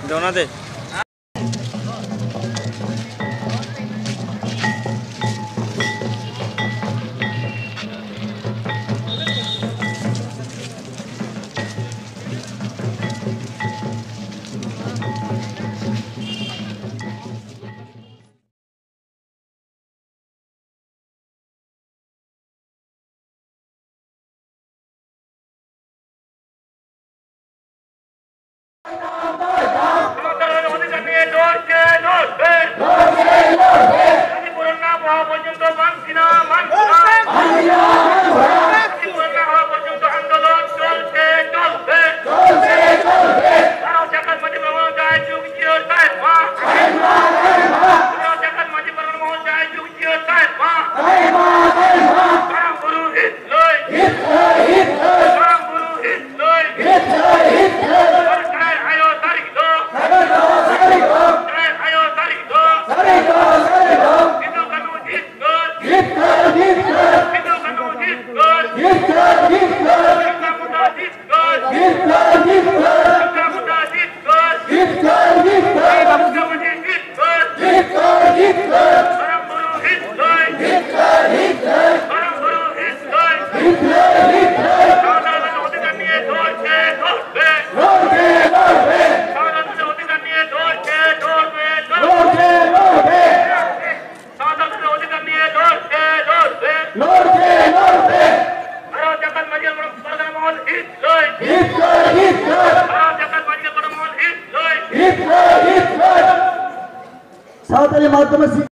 दोना दे सावधानी माध्यम से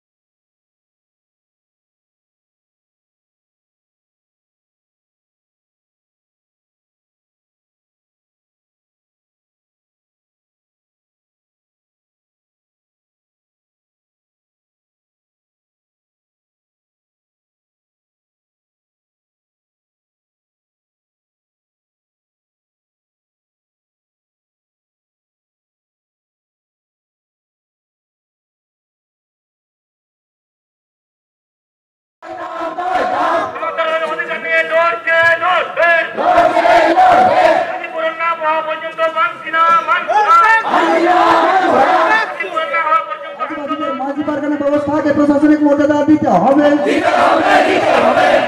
प्रशासनिक मर्यादा दीते হবে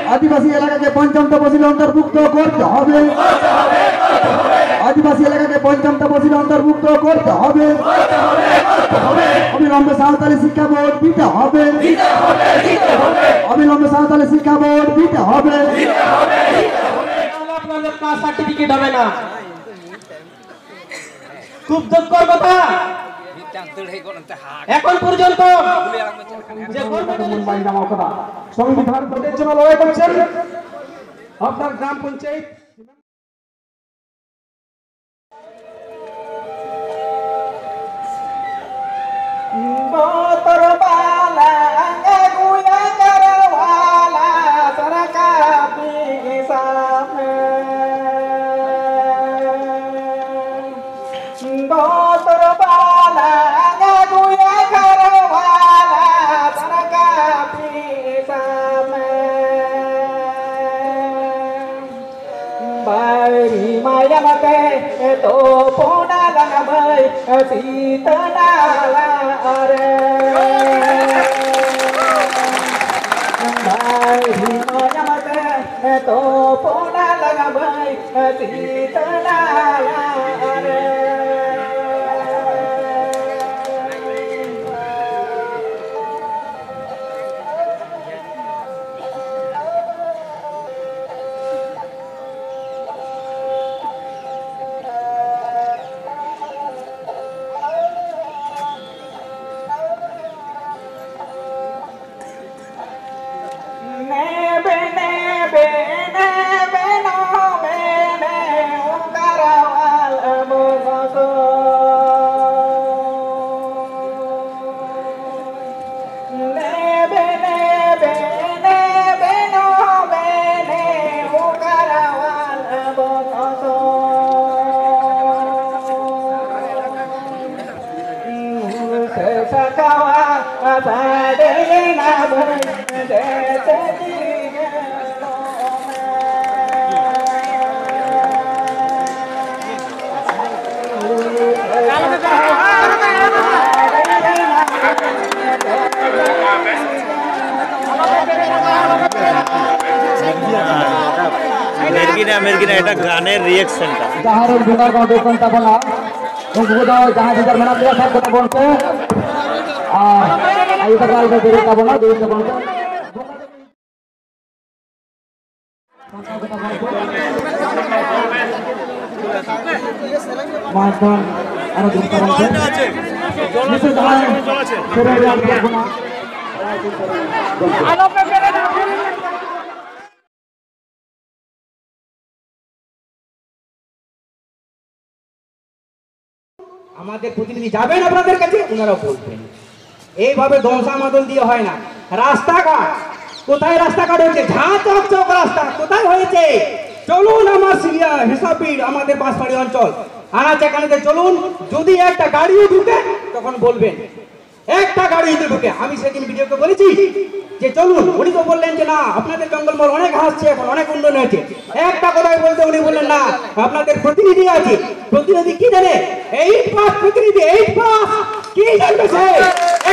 आदिवासी এলাকাকে পঞ্চম তফসিলে অন্তর্ভুক্ত করতে হবে आदिवासी এলাকাকে পঞ্চম তফসিলে অন্তর্ভুক্ত করতে হবে অবিলম্বে সাঁওতালি শিক্ষা বোর্ড দিতে হবে অবিলম্বে সাঁওতালি শিক্ষা বোর্ড দিতে হবে আপনাদের কাস্ট সার্টিফিকেট হবে না খুব দুঃখের কথা এখন পর্যন্ত যে সংবিধান পদের জন্য লড়াই করছেন আপনার গ্রাম পঞ্চায়েত तो पोना लगाबै सीतना रे भाई हिमालय तो पोना लगाबै सीतना रे মেরগিনা এটা গানের রিয়েকশনটা যাহারের ভিতর কোনো দোকান থাকো না যাহা ভিতর মেনা দিয়ে সব কথা বলছে আর এই তো গাল বেরিয়ে যাবো না দুই তো বলছে মাঝখান আরো দিন আছে নিচে দাঁড়ায় ছেড়ে আর থাকবো না আমাদের প্রতিনিধি যাবেন আপনাদের কাছে ওনারাও বলবেন এইভাবে ধ্বংসামাদল দিয়ে হয় না রাস্তাঘাট কোথায় রাস্তাঘাট হয়েছে ঝাঁ চকচক রাস্তা কোথায় হয়েছে চলুন আমার সিরিয়া হিসাবির আমাদের বাঁশবাড়ি অঞ্চল আনাচে কানাচে চলুন যদি একটা গাড়িও ঢুকে তখন বলবেন একটা গাড়ি যদি ঢুকে আমি সেদিন ভিডিওকে বলেছি যে চলুন উনি তো বললেন যে না আপনাদের জঙ্গলমহল অনেক হাসছে এখন অনেক উন্নয়ন হয়েছে একটা কথাই বলতে উনি বললেন না আপনাদের প্রতিনিধি আছে প্রতিনিধি কি জানে 8 পাস প্রতিনিধি 8 পাস কি জানবে সে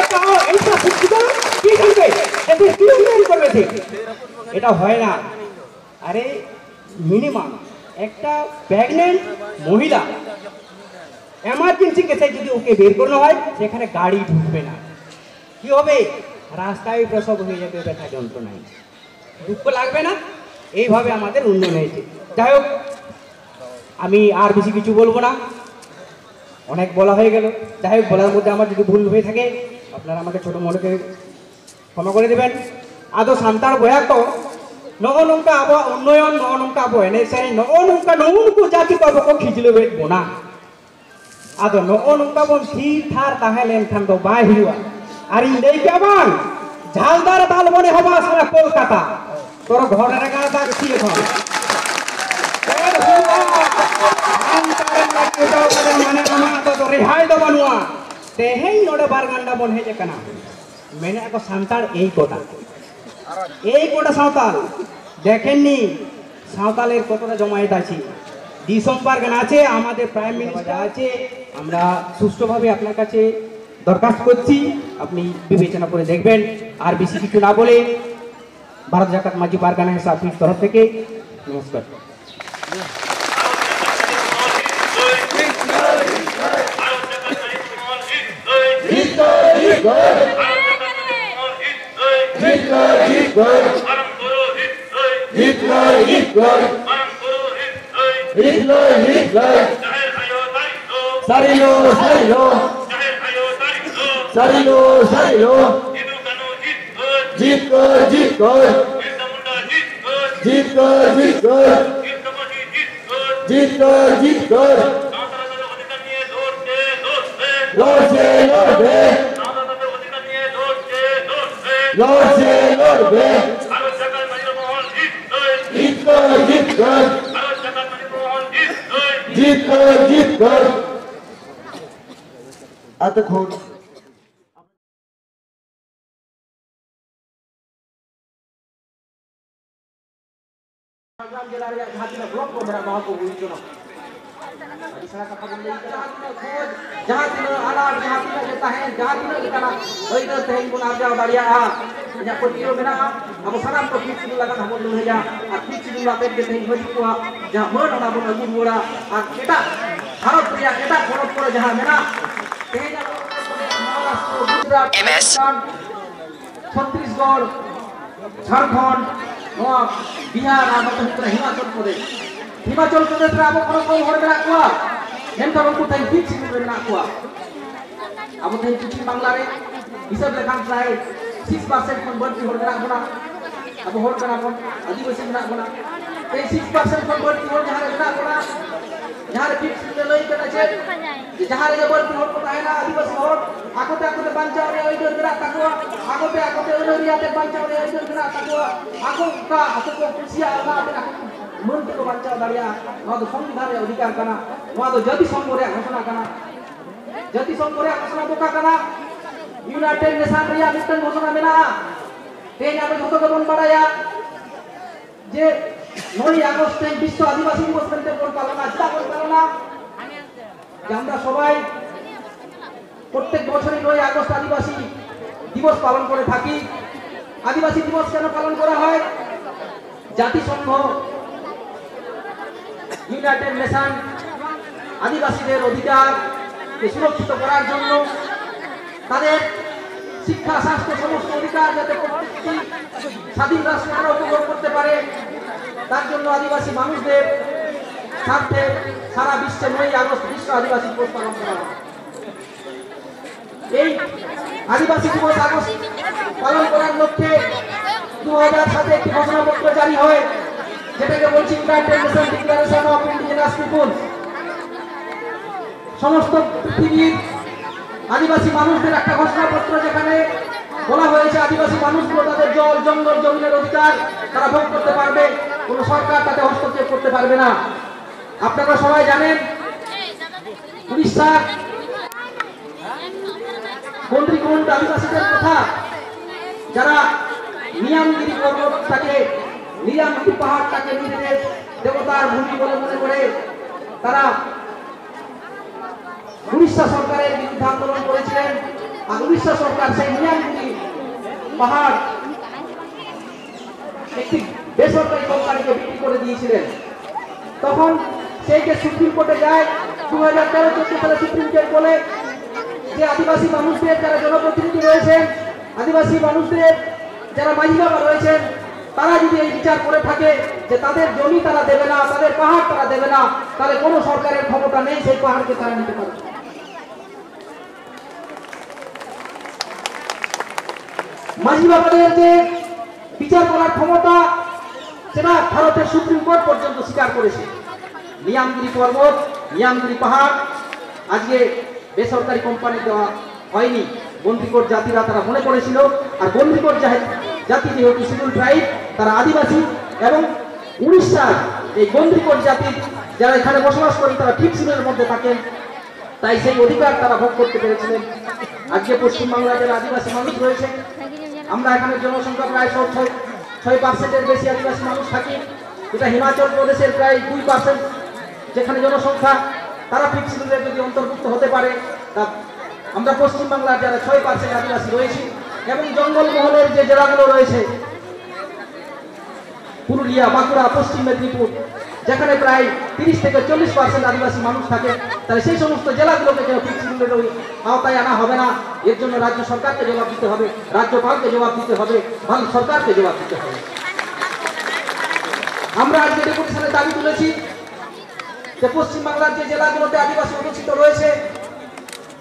একটা 8 পাস শিক্ষিত কি জানবে এতে কি উন্নয়ন করবে সে এটা হয় না আরে মিনিমাম একটা প্রেগন্যান্ট মহিলা এমার্জেন্সি কেসে যদি ওকে বের করানো হয় সেখানে গাড়ি ঢুকবে না কি হবে রাস্তায় প্রসব হয়ে যাবে ব্যথা যন্ত্রণায় দুঃখ লাগবে না এইভাবে আমাদের উন্নয়ন হয়েছে যাই হোক আমি আর বেশি কিছু বলবো না অনেক বলা হয়ে গেল যাই হোক বলার মধ্যে আমার যদি ভুল হয়ে থাকে আপনারা আমাকে ছোট মনেকে ক্ষমা করে দেবেন আদৌ সান্তার বয়া তো নগো নৌকা আবো উন্নয়ন নগো নৌকা আবো এনএসআই নগো নৌকা নৌকু জাতি পাবো কো খিচলে বেটবো না আদৌ নগো নৌকা বন থির থার তাহে লেনখান তো বাই হুয়া আর ইন্দেই কেমন ঝালদার তাল মনে হবা সারা কলকাতা তোর ঘরের গায়ে দাগছি এখন মানে আমার তো রেহাই দেবো নোয়া তেহেই নড়ে বারগান্ডা বন হেজে কানা মেনে এক সান্তাল এই কোটা সাঁওতাল দেখেননি সাঁওতালের কতটা জমায়েত আছে ডিসেম্বর গান আছে আমাদের প্রাইম মিনিস্টার আছে আমরা সুষ্ঠুভাবে আপনার কাছে দরখাস্ত করছি আপনি বিবেচনা করে দেখবেন আর বেশি কিছু না বলে ভারত জাকাত মাঝি পারগানা সাফির তরফ থেকে নমস্কার Sarilo, Sarilo, Sarilo, Sarilo, जीत कर, जीत कर, जीत कर, जीत कर, जीत कर, जीत कर, लौट से लौट बे, लौट से लौट बे, जीत कर, जीत कर, जीत कर, जीत कर, এতক্ষণ জেলার ঝাঁকিনা ব্লক করে মহত্ব বুঝছো जहाँ तीनों आलाट जहाँ तीनों जो तहें जहाँ तीनों की कना वही तो तहें बुना जाओ दाड़िया जहाँ कोई तीनों बिना अब सलाम तो फिर चीज़ लगा हम लोग है जा अब फिर चीज़ लाते हैं तहें वही को जहाँ मर ना बुना अगुन बोला अब केटा भारत प्रिया केटा भारत पर जहाँ बिना तहें जा महाराष्ट्र गुजरात राजस्थान छत्तीसगढ़ झारखंड बिहार और हिमाचल प्रदेश हिमाचल प्रदेश रे अब कोनो हर मेरा कोआ एनकर उनको थाई फिक्स मेरा कोआ अब थाई किछि बांग्ला रे हिसाब लेखान प्राय 6% खन बढ़ती हर मेरा कोना अब हर करा कोन आदिवासी मेरा कोना ए 6% खन बढ़ती हर जहां मेरा कोना जहां फिक्स में लई केना छे जहां रे बढ़ती हर कोना है ना आदिवासी हर आकोते आकोते बांचाव रे ओइ दर मेरा ताको आकोते आकोते ओनरियाते बांचाव रे ओइ दर मेरा ताको आको का आको को खुशिया ना मेरा मन को बच्चा दाड़िया नवा तो संविधान रे अधिकार कना नवा तो जाति संघ रे घोषणा कना जाति संघ रे घोषणा बोका कना यूनाइटेड नेशन रे मिशन घोषणा मेना तेज आबे जतो गबन बाड़ाया जे 9 আগস্ট বিশ্ব আদিবাসী দিবস করতে পালনা যা পালনা যে আমরা সবাই প্রত্যেক বছরই 9 আগস্ট আদিবাসী দিবস পালন করে থাকি আদিবাসী দিবস কেন পালন করা হয় জাতিসংঘ ইউনাইটেড নেশন আদিবাসীদের অধিকারকে সুরক্ষিত করার জন্য তাদের শিক্ষা স্বাস্থ্য সমস্ত অধিকার যাতে প্রত্যেকটি স্বাধীন রাষ্ট্র উপভোগ করতে পারে তার জন্য আদিবাসী মানুষদের স্বার্থে সারা বিশ্বে 9 আগস্ট বিশ্ব আদিবাসী দিবস পালন করা হয়। এই আদিবাসী দিবস আগস্ট পালন করার লক্ষ্যে 2007 একটি ঘোষণাপত্র জারি হয়, যেটাকে বলছি United nation declaration of indigenous people. সমস্ত পৃথিবীর আদিবাসী মানুষদের একটা ঘোষণাপত্র, যেখানে বলা হয়েছে আদিবাসী মানুষগুলো তাদের জল জঙ্গল জমিনের অধিকার তারা ভোগ করতে পারবে, কোন সরকার তাতে হস্তক্ষেপ করতে পারবে না। আপনারা সবাই জানেন উড়িষ্যার গন্ড্রিকোন্ড আদিবাসীদের কথা, যারা নিয়ামগিরি পর্বতটাকে নিয়ামগিরি পাহাড়টাকে নিজেদের দেবতার ভূমি বলে মনে করে তারা উড়িষ্যা সরকারের বিরুদ্ধে আন্দোলন করেছিলেন। আর উড়িষ্যা সরকার সেই নিয়ামগিরি পাহাড় একটি বেসরকারি কোম্পানিকে বিক্রি করে দিয়েছিলেন। তখন সেই যে সুপ্রিম কোর্টে যায় 2013-14 সালে সুপ্রিম কোর্ট বলে যে আদিবাসী মানুষদের যারা জনপ্রতিনিধি রয়েছেন, আদিবাসী মানুষদের যারা মাঝি বাবা রয়েছেন, তারা যদি এই বিচার করে থাকে যে তাদের জমি তারা দেবে না, তাদের পাহাড় তারা দেবে না, তাহলে কোনো সরকারের ক্ষমতা নেই সেই পাহাড়কে তারা নিতে পারে। মাঝি বাবাদের যে বিচার করার ক্ষমতা সেটা ভারতের সুপ্রিম কোর্ট পর্যন্ত স্বীকার করেছে। নিয়ামগিরি পর্বত, নিয়ামগিরি পাহাড় আজকে বেসরকারি কোম্পানি দেওয়া হয়নি। গন্ড্রিকোট জাতিরা তারা মনে করেছিল, আর গন্ড্রিকোট জাতি যেহেতু শিডিউল ট্রাইব, তারা আদিবাসী, এবং উড়িষ্যার এই গন্ড্রিকোট জাতির যারা এখানে বসবাস করেন তারা ঠিক শিডিউলের মধ্যে থাকেন, তাই সেই অধিকার তারা ভোগ করতে পেরেছিলেন। আজকে পশ্চিমবাংলার যারা আদিবাসী মানুষ রয়েছে, আমরা এখানে জনসংখ্যা প্রায় 6% বেশি আদিবাসী মানুষ থাকি, এটা হিমাচল প্রদেশের প্রায় 2% যেখানে জনসংখ্যা, তারা ফিফথ শিডিউলে যদি অন্তর্ভুক্ত হতে পারে, তা আমরা পশ্চিমবাংলার যারা 6% আদিবাসী রয়েছি, এবং জঙ্গলমহলের যে জেলাগুলো রয়েছে পুরুলিয়া, বাঁকুড়া, পশ্চিম মেদিনীপুর, যেখানে প্রায় 30 থেকে 40% আদিবাসী মানুষ থাকে, তাহলে সেই সমস্ত জেলাগুলোকে কেন ফিফথ শিডিউলের ওই আওতায় আনা হবে না? এর জন্য রাজ্য সরকারকে জবাব দিতে হবে, রাজ্যপালকে জবাব দিতে হবে, ভারত সরকারকে জবাব দিতে হবে। আমরা আজকে ডেপুটেশনে দাবি তুলেছি যে পশ্চিমবাংলার যে জেলাগুলোতে আদিবাসী অধ্যুষিত রয়েছে,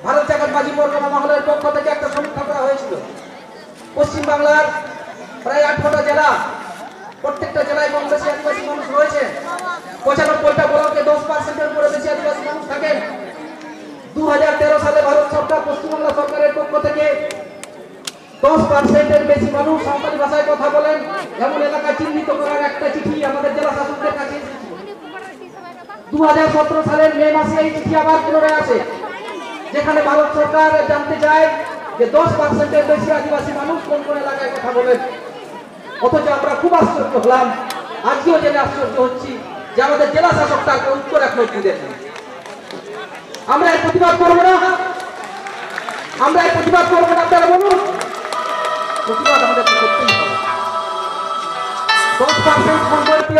ভারত জাগাত মাঝি পরগনা মহলের পক্ষ থেকে একটা সমীক্ষা করা হয়েছিল। পশ্চিমবাংলার প্রায় 8টা জেলা, প্রত্যেকটা জেলায় কম বেশি আদিবাসী মানুষ রয়েছে। 95টা ব্লকে 10%-এর উপরে বেশি আদিবাসী মানুষ থাকেন। 2013 সালে ভারত সরকার পশ্চিমবাংলা সরকারের পক্ষ থেকে 10%-এর বেশি মানুষ সাঁওতালি ভাষায় কথা বলেন এমন এলাকা চিহ্নিত করার একটা চিঠি আমাদের জেলা শাসকদের কাছে এসেছে। 2017 সালের মে মাসে এই চিঠি আবার পুনরায় আসে, যেখানে ভারত সরকার জানতে চায় যে 10%-এর বেশি আদিবাসী মানুষ কোন কোন এলাকায় কথা বলেন। অথচ আমরা খুব আশ্চর্য হলাম, আজকেও জেনে আশ্চর্য হচ্ছি যে আমাদের জেলা শাসক তার উত্তর এখনো দিলেন না। আমরা এর প্রতিবাদ করবো না, আমরা এর প্রতিবাদ করবো না, আপনারা বলুন। প্রতিবাদ আমাদের করতেই হবে। 10% সম্পত্তি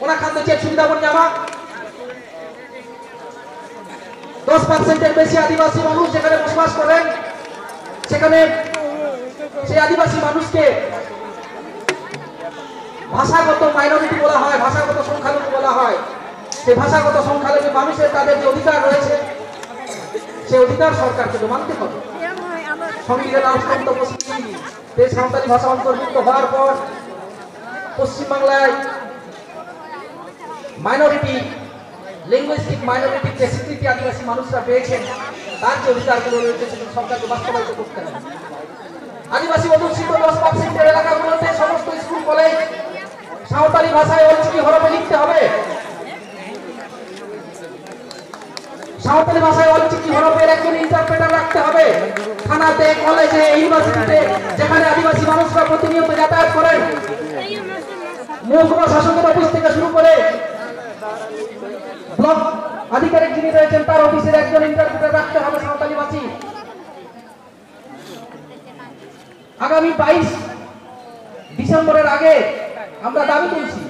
ওনা খাদ্য চেক সুবিধা বলি আমার 10%-এর বেশি আদিবাসী মানুষ যেখানে বসবাস করেন, সেখানে সেই আদিবাসী মানুষকে ভাষাগত মাইনরিটি বলা হয়, ভাষাগত সংখ্যালঘু বলা হয়। সেই ভাষাগত সংখ্যালঘু মানুষের তাদের যে অধিকার রয়েছে, সেই অধিকার সরকারকে মানতে হবে। সংবিধানের 8ম পরিচ্ছেদে সাঁওতালি ভাষা অন্তর্ভুক্ত হওয়ার পর পশ্চিমবাংলায় মাইনরিটি, লিঙ্গুইস্টিক মাইনরিটির যে স্বীকৃতি আদিবাসী মানুষরা পেয়েছেন, তার যে অধিকারগুলো রয়েছে সেগুলো সরকারকে বাস্তবায়িত করতে হবে। আদিবাসী অধ্যুষিত 10%-এর এলাকাগুলোতে সমস্ত স্কুল কলেজ সাঁওতালি ভাষায় অলচিকি হরফে লিখতে হবে। সাঁওতালি ভাষায় অলচিকি হরফের একজন ইন্টারপ্রেটার রাখতে হবে। থানাতে, কলেজে, ইউনিভার্সিটিতে যেখানে আদিবাসী মানুষরা প্রতিনিয়ত যাতায়াত করেন, মহকুমা শাসকের অফিস থেকে শুরু করে ব্লক আধিকারিক যিনি রয়েছেন তার অফিসের একজন ইন্টারপ্রেটার রাখতে হবে সাঁওতালি ভাষী। আগামী 22 ডিসেম্বরের আগে আমরা দাবি তুলছি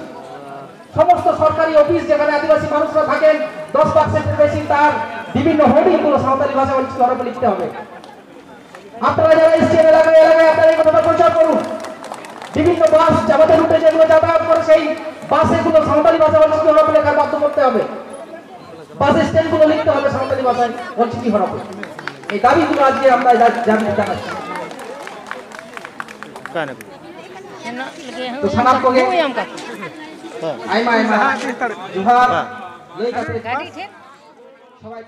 সমস্ত সরকারি অফিস যেখানে আদিবাসী মানুষরা থাকেন 10% বেশি তার বিভিন্ন হোর্ডিং গুলো সাঁওতালি ভাষা লিখতে লিখতে হবে। আপনারা যারা এসছেন এলাকায় এলাকায় আপনারা এই কথাটা প্রচার করুন। বিভিন্ন বাস আমাদের রুটে যেগুলো যাতায়াত করে সেই বাসেগুলো সাঁওতালি ভাষা হরফ লেখার বাধ্য করতে হবে। বাস স্ট্যান্ডগুলো লিখতে হবে সাঁওতালি ভাষায় অঞ্চিতি হরফে। এই দাবিগুলো আজকে আমরা জানাচ্ছি। तो सनाम को गे आइमा आइमा जुहार लई काते सबाई